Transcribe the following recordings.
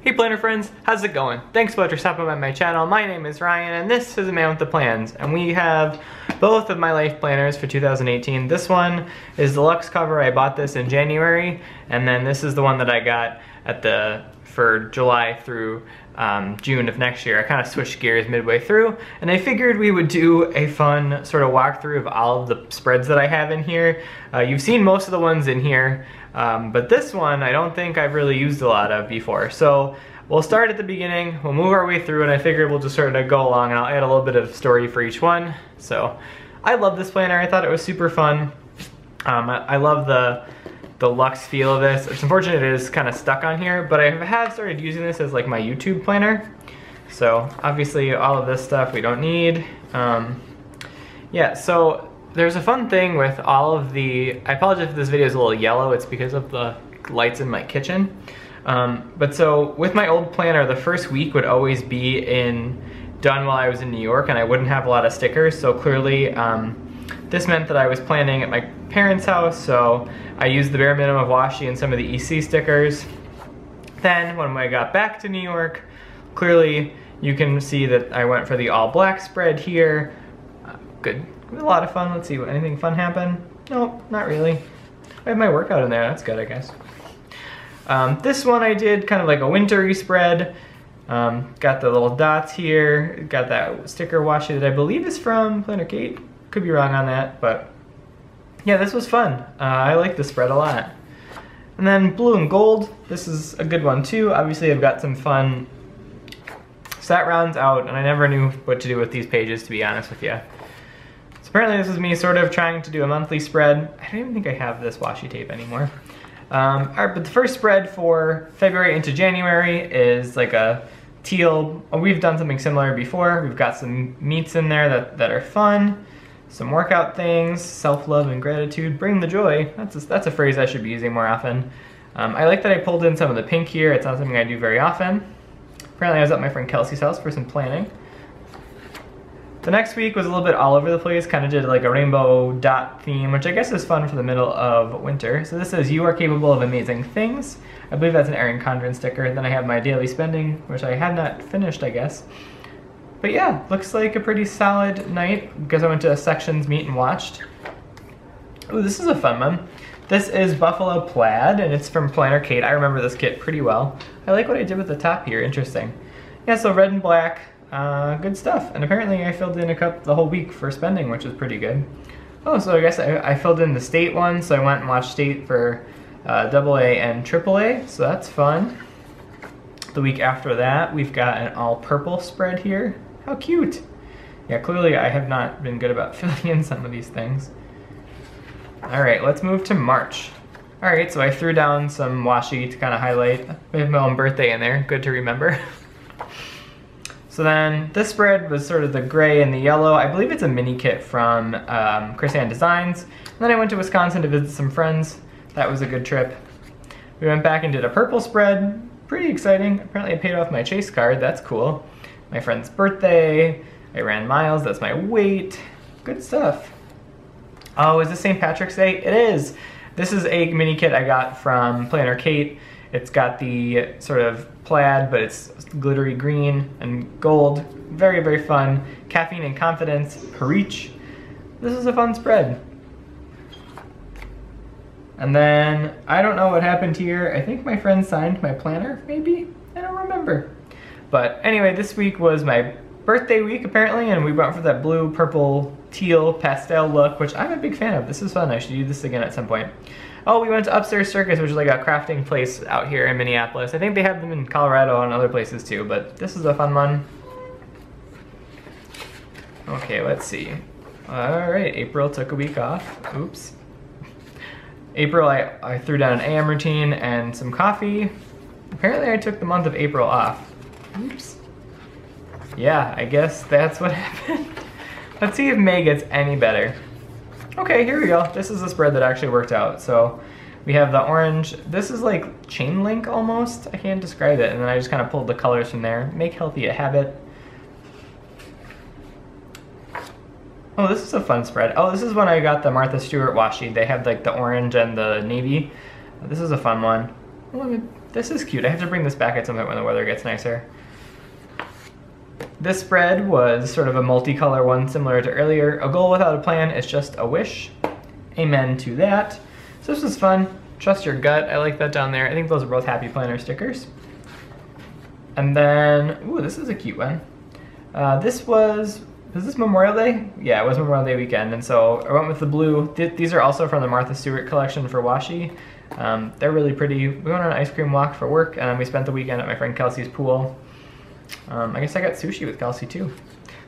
Hey planner friends, how's it going? Thanks so much for stopping by my channel. My name is Ryan and this is A Man with the Plans, and we have both of my life planners for 2018. This one is the Luxe cover. I bought this in January, and then this is the one that I got for July through June of next year. I kind of switched gears midway through, and I figured we would do a fun sort of walkthrough of all of the spreads that I have in here. You've seen most of the ones in here, but this one I don't think I've really used a lot of before. So we'll start at the beginning, we'll move our way through, and I figured we'll just sort of go along and I'll add a little bit of story for each one. So I love this planner. I thought it was super fun. I love the Luxe feel of this. It's unfortunate it is kind of stuck on here, but I have started using this as like my YouTube planner. So obviously all of this stuff we don't need. Yeah, so there's a fun thing with all of the, I apologize if this video is a little yellow, it's because of the lights in my kitchen. But so with my old planner, the first week would always be done while I was in New York, and I wouldn't have a lot of stickers, so clearly this meant that I was planning at my parents' house, so I used the bare minimum of washi and some of the EC stickers. Then when I got back to New York, clearly you can see that I went for the all black spread here. Good, a lot of fun. Let's see, anything fun happen? Nope, not really. I have my workout in there, that's good I guess. This one I did kind of like a wintry spread. Got the little dots here, got that sticker washi that I believe is from Planner Kate. Could be wrong on that, but yeah, this was fun. I like the spread a lot. And then blue and gold, this is a good one too. Obviously I've got some fun stat rounds out, and I never knew what to do with these pages, to be honest with you. So apparently this is me sort of trying to do a monthly spread. I don't even think I have this washi tape anymore. Alright, but the first spread for February into January is like a teal. We've done something similar before. We've got some meats in there that are fun. Some workout things, self-love and gratitude, bring the joy. That's a phrase I should be using more often. I like that I pulled in some of the pink here. It's not something I do very often. Apparently I was at my friend Kelsey's house for some planning. The next week was a little bit all over the place, kind of did like a rainbow dot theme, which I guess is fun for the middle of winter. So this says, you are capable of amazing things. I believe that's an Erin Condren sticker. Then I have my daily spending, which I have not finished, I guess. But yeah, looks like a pretty solid night because I went to a sections meet and watched. Ooh, this is a fun one. This is Buffalo Plaid, and it's from Planner Kate. I remember this kit pretty well. I like what I did with the top here, interesting. Yeah, so red and black, good stuff. And apparently I filled in a cup the whole week for spending, which is pretty good. Oh, so I guess I filled in the state one, so I went and watched state for AA and AAA, so that's fun. The week after that, we've got an all purple spread here. How cute. Yeah, clearly I have not been good about filling in some of these things. All right, let's move to March. All right, so I threw down some washi to kind of highlight. I have my own birthday in there, good to remember. So then this spread was sort of the gray and the yellow. I believe it's a mini kit from Chris Ann Designs. And then I went to Wisconsin to visit some friends. That was a good trip. We went back and did a purple spread. Pretty exciting. Apparently I paid off my Chase card, that's cool. My friend's birthday, I ran miles, that's my weight. Good stuff. Oh, is this St. Patrick's Day? It is. This is a mini kit I got from Planner Kate. It's got the sort of plaid, but it's glittery green and gold. Very, very fun. Caffeine and Confidence, Preach. This is a fun spread. And then, I don't know what happened here. I think my friend signed my planner, maybe? I don't remember. But anyway, this week was my birthday week, apparently, and we went for that blue, purple, teal, pastel look, which I'm a big fan of. This is fun. I should do this again at some point. Oh, we went to Upstairs Circus, which is like a crafting place out here in Minneapolis. I think they have them in Colorado and other places too, but this is a fun one. Okay, let's see. All right, April took a week off. Oops. April, I threw down an AM routine and some coffee. Apparently I took the month of April off. Oops. Yeah, I guess that's what happened. Let's see if May gets any better. Okay, here we go. This is the spread that actually worked out. So we have the orange. This is like chain link almost. I can't describe it. And then I just kind of pulled the colors from there. Make healthy a habit. Oh, this is a fun spread. Oh, this is when I got the Martha Stewart washi. They have like the orange and the navy. This is a fun one. Let me This is cute. I have to bring this back at some point when the weather gets nicer. This spread was sort of a multicolor one similar to earlier. A goal without a plan is just a wish. Amen to that. So this was fun. Trust your gut. I like that down there. I think those are both Happy Planner stickers. And then, ooh, this is a cute one. Was this Memorial Day? Yeah, it was Memorial Day weekend, and so I went with the blue. These are also from the Martha Stewart collection for washi. They're really pretty. We went on an ice cream walk for work, and then we spent the weekend at my friend Kelsey's pool. I guess I got sushi with Kelsey too.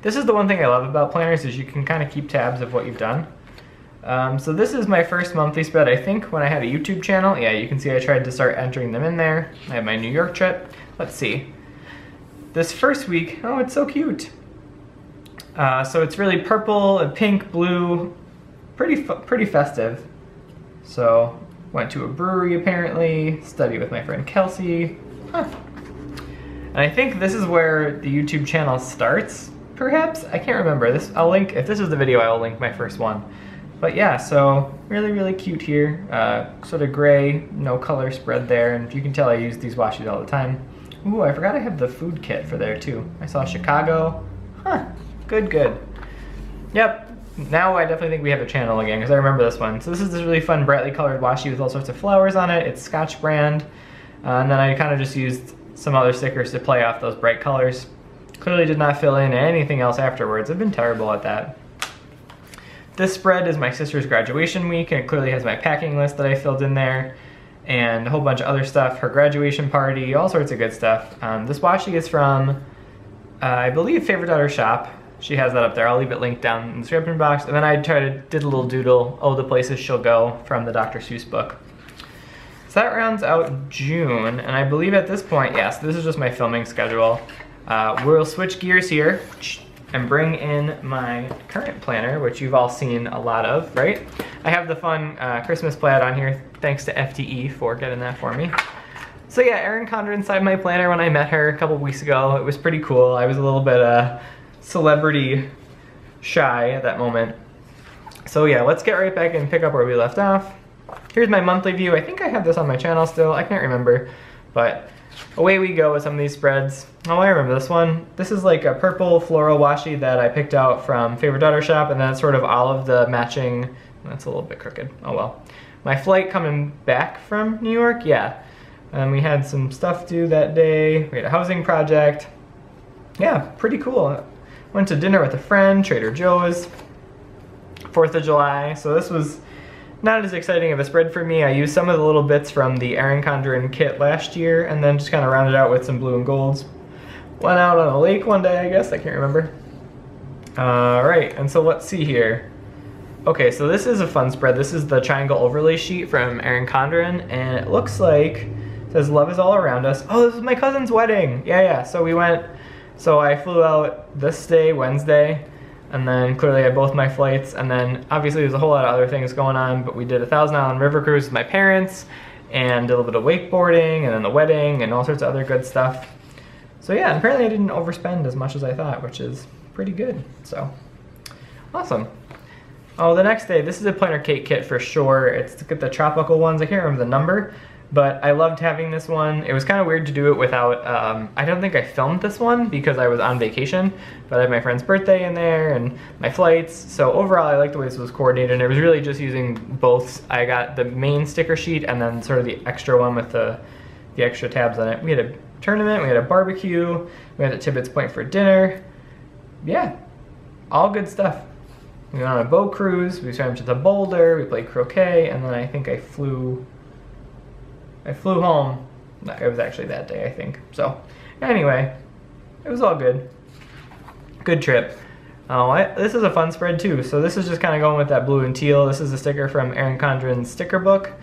This is the one thing I love about planners is you can kind of keep tabs of what you've done. So this is my first monthly spread, I think, when I had a YouTube channel. Yeah, you can see I tried to start entering them in there. I have my New York trip. Let's see. This first week, oh, it's so cute. So it's really purple and pink, blue, pretty festive. So went to a brewery apparently, studied with my friend Kelsey. Huh. And I think this is where the YouTube channel starts, perhaps? I can't remember. I'll link, if this is the video, I will link my first one. But yeah, so really, really cute here. Sort of gray, no color spread there, and you can tell I use these washes all the time. Ooh, I forgot I have the food kit for there too. I saw Chicago. Huh, good. Yep, now I definitely think we have a channel again, because I remember this one. So this is this really fun, brightly colored washi with all sorts of flowers on it. It's Scotch brand. And then I kind of just used some other stickers to play off those bright colors. Clearly did not fill in anything else afterwards. I've been terrible at that. This spread is my sister's graduation week, and it clearly has my packing list that I filled in there, and a whole bunch of other stuff, her graduation party, all sorts of good stuff. This washi is from, I believe, Favorite Daughter Shop. She has that up there. I'll leave it linked down in the description box. And then I did a little doodle, oh, the places she'll go, from the Dr. Seuss book. So that rounds out June, and I believe at this point, yes, this is just my filming schedule. We'll switch gears here and bring in my current planner, which you've all seen a lot of, right? I have the fun Christmas plaid on here, thanks to FTE for getting that for me. So yeah, Erin Condren signed my planner when I met her a couple weeks ago. It was pretty cool. I was a little bit celebrity shy at that moment. So yeah, let's get right back and pick up where we left off. Here's my monthly view. I think I have this on my channel still. I can't remember, but away we go with some of these spreads. Oh, I remember this one. This is like a purple floral washi that I picked out from Favorite Daughter Shop, and then it's sort of all of the matching. That's a little bit crooked. Oh well. My flight coming back from New York, yeah. And we had some stuff due that day. We had a housing project. Yeah, pretty cool. Went to dinner with a friend, Trader Joe's. 4th of July. So this was not as exciting of a spread for me. I used some of the little bits from the Erin Condren kit last year, and then just kind of rounded out with some blue and golds. Went out on a lake one day, I guess. I can't remember. Alright, and so let's see here. Okay, so this is a fun spread. This is the triangle overlay sheet from Erin Condren, and it looks like it says love is all around us. Oh, this is my cousin's wedding. Yeah, so we went, so I flew out this day, Wednesday, and then clearly I had both my flights, and then obviously there's a whole lot of other things going on, but we did a 1,000 Island River cruise with my parents, and did a little bit of wakeboarding, and then the wedding, and all sorts of other good stuff. So yeah, apparently I didn't overspend as much as I thought, which is pretty good, so awesome. Oh, the next day, this is a planner cake kit for sure. It's to get the tropical ones. I can't remember the number, but I loved having this one. It was kind of weird to do it without, I don't think I filmed this one because I was on vacation, but I had my friend's birthday in there and my flights. So overall, I liked the way this was coordinated, and it was really just using both. I got the main sticker sheet and then sort of the extra one with the extra tabs on it. We had a tournament, we had a barbecue, we had a Tibbetts Point for dinner. Yeah, all good stuff. We went on a boat cruise, we swam to the Boulder, we played croquet, and then I think I flew home. It was actually that day, I think. So anyway, it was all good. Good trip. Oh, this is a fun spread too. So this is just kind of going with that blue and teal. This is a sticker from Erin Condren's sticker book.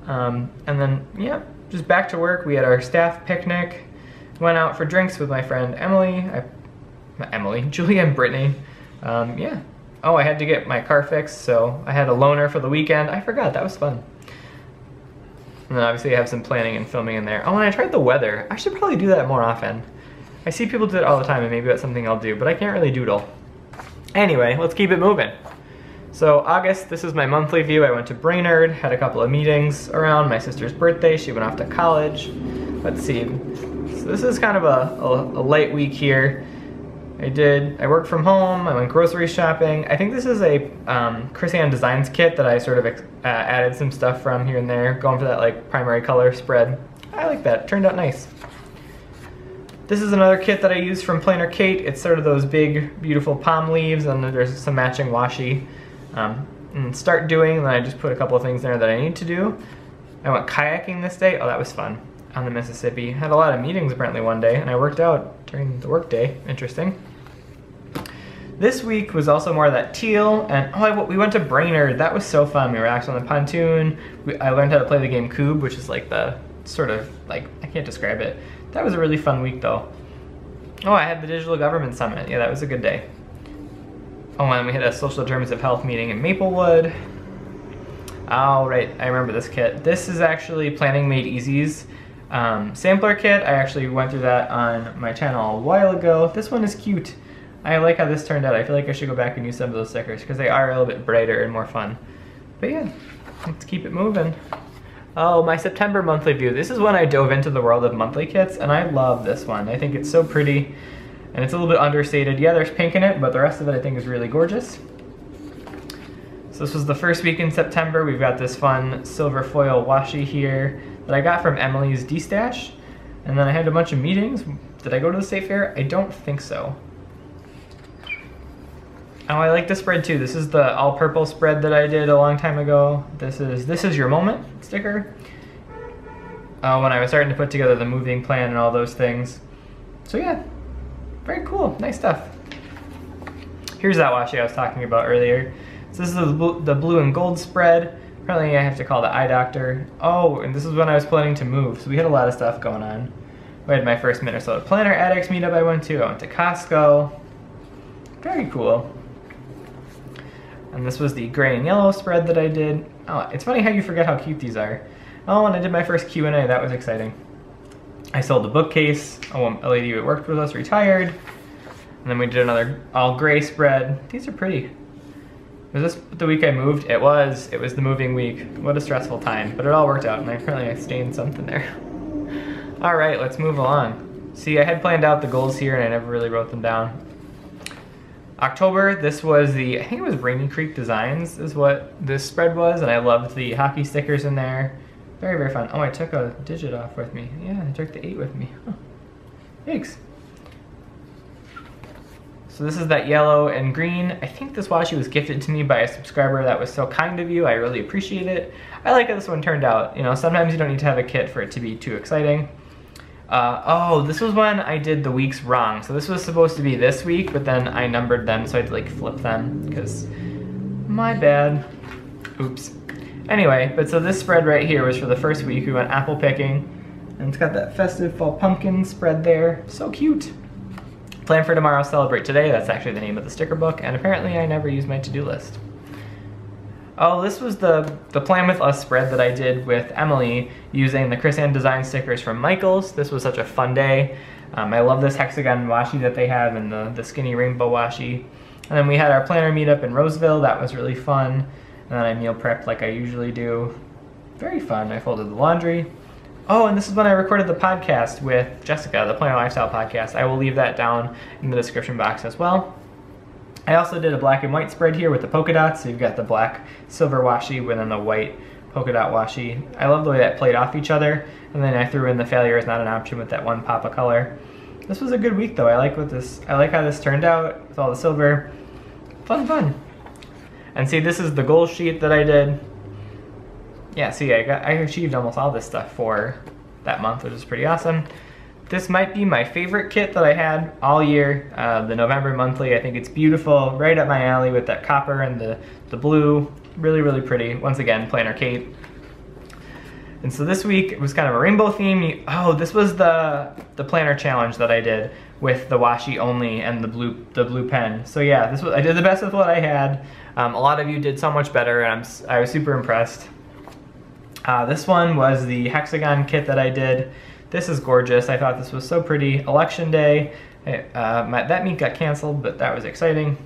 And then, yeah, just back to work. We had our staff picnic. Went out for drinks with my friend Julie and Brittany. Yeah. Oh, I had to get my car fixed, so I had a loaner for the weekend. I forgot, that was fun. And then obviously I have some planning and filming in there. Oh, and I tried the weather. I should probably do that more often. I see people do it all the time, and maybe that's something I'll do, but I can't really doodle. Anyway, let's keep it moving. So August, this is my monthly view. I went to Brainerd, had a couple of meetings around my sister's birthday. She went off to college. Let's see. So this is kind of a light week here. I worked from home, I went grocery shopping. I think this is a Chris Ann Designs kit that I sort of added some stuff from here and there, going for that like primary color spread. I like that, it turned out nice. This is another kit that I used from Planner Kate. It's sort of those big, beautiful palm leaves, and there's some matching washi. And start doing, and then I just put a couple of things there that I need to do. I went kayaking this day. Oh, that was fun. On the Mississippi. Had a lot of meetings apparently one day, and I worked out during the work day. Interesting. This week was also more of that teal, and we went to Brainerd. That was so fun. We relaxed on the pontoon. I learned how to play the game Cube, which is like the sort of like, I can't describe it. That was a really fun week though. Oh, I had the Digital Government Summit. Yeah, that was a good day. Oh, and we had a social determinants of health meeting in Maplewood. Oh, right, I remember this kit. This is actually Planning Made Easy's sampler kit. I actually went through that on my channel a while ago. This one is cute. I like how this turned out. I feel like I should go back and use some of those stickers because they are a little bit brighter and more fun. But yeah, let's keep it moving. Oh, my September monthly view. This is when I dove into the world of monthly kits, and I love this one. I think it's so pretty, and it's a little bit understated. Yeah, there's pink in it, but the rest of it I think is really gorgeous. So this was the first week in September. We've got this fun silver foil washi here that I got from Emily's D-Stash. And then I had a bunch of meetings. Did I go to the state fair? I don't think so. Oh, I like this spread too. This is the all purple spread that I did a long time ago. This is your moment sticker. When I was starting to put together the moving plan and all those things. So yeah, very cool, nice stuff. Here's that washi I was talking about earlier. So this is the blue and gold spread. Apparently I have to call the eye doctor. Oh, and this is when I was planning to move. So we had a lot of stuff going on. We had my first Minnesota Planner Addicts meetup I went to Costco. Very cool. And this was the gray and yellow spread that I did. Oh, it's funny how you forget how cute these are. Oh, and I did my first Q&A, that was exciting. I sold the bookcase. Oh, a lady who worked with us retired. And then we did another all gray spread. These are pretty. Was this the week I moved? It was the moving week. What a stressful time, but it all worked out, and apparently I stained something there. All right, let's move along. See, I had planned out the goals here and I never really wrote them down. October, this was I think it was Rainy Creek Designs is what this spread was, and I loved the hockey stickers in there. Very, very fun. Oh, I took a digit off with me. Yeah, I took the 8 with me. Huh. Thanks. So this is that yellow and green. I think this washi was gifted to me by a subscriber. That was so kind of you. I really appreciate it. I like how this one turned out. You know, sometimes you don't need to have a kit for it to be too exciting. Oh, this was when I did the weeks wrong. So this was supposed to be this week, but then I numbered them, so I had to like flip them, because my bad. Oops. Anyway, but so this spread right here was for the first week. We went apple picking, and it's got that festive fall pumpkin spread there. So cute. Plan for tomorrow, celebrate today. That's actually the name of the sticker book, and apparently I never use my to-do list. Oh, this was the Plan With Us spread that I did with Emily using the Chris Ann Design stickers from Michaels. This was such a fun day. I love this hexagon washi that they have and the skinny rainbow washi. And then we had our planner meetup in Roseville. That was really fun. And then I meal prepped like I usually do. Very fun. I folded the laundry. Oh, and this is when I recorded the podcast with Jessica, the Planner Lifestyle podcast. I will leave that down in the description box as well. I also did a black and white spread here with the polka dots. So you've got the black silver washi with then the white polka dot washi. I love the way that played off each other. And then I threw in the failure is not an option with that one pop of color. This was a good week though. I like how this turned out with all the silver. Fun, fun. And see, this is the goal sheet that I did. Yeah, see, I achieved almost all this stuff for that month, which is pretty awesome. This might be my favorite kit that I had all year, the November monthly. I think it's beautiful, right up my alley with that copper and the blue. Really, really pretty. Once again, Planner Kate. And so this week, it was kind of a rainbow theme. Oh, this was the planner challenge that I did with the washi only and the blue pen. So yeah, I did the best with what I had. A lot of you did so much better, and I was super impressed. This one was the hexagon kit that I did. This is gorgeous. I thought this was so pretty. Election day. That meet got canceled, but that was exciting.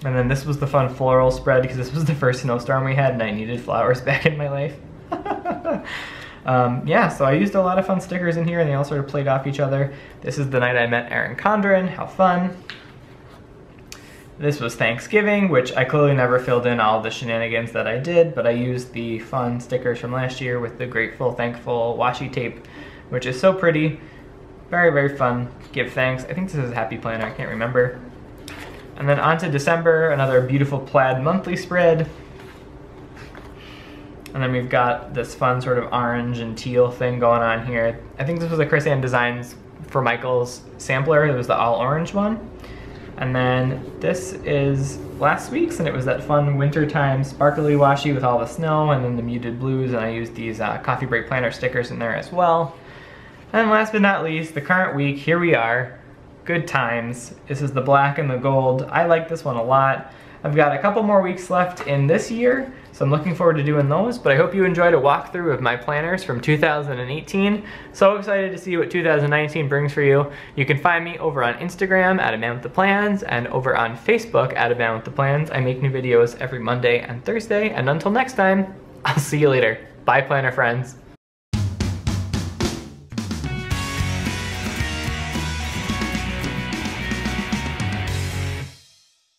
And then this was the fun floral spread because this was the first snowstorm we had and I needed flowers back in my life. Yeah, so I used a lot of fun stickers in here and they all sort of played off each other. This is the night I met Erin Condren, how fun. This was Thanksgiving, which I clearly never filled in all the shenanigans that I did, but I used the fun stickers from last year with the grateful, thankful washi tape, which is so pretty. Very, very fun. Give thanks. I think this is a happy planner, I can't remember. And then on to December, another beautiful plaid monthly spread. And then we've got this fun sort of orange and teal thing going on here. I think this was a Chris Ann Designs for Michael's sampler. It was the all orange one. And then this is last week's, and it was that fun wintertime sparkly washi with all the snow and then the muted blues, and I used these CoffeeBreakPlanner stickers in there as well. And last but not least, the current week, here we are. Good times. This is the black and the gold. I like this one a lot. I've got a couple more weeks left in this year, so I'm looking forward to doing those, but I hope you enjoyed a walkthrough of my planners from 2018. So excited to see what 2019 brings for you. You can find me over on Instagram at @AmanWithThePlans and over on Facebook at @AmanWithThePlans. I make new videos every Monday and Thursday, and until next time, I'll see you later. Bye, planner friends.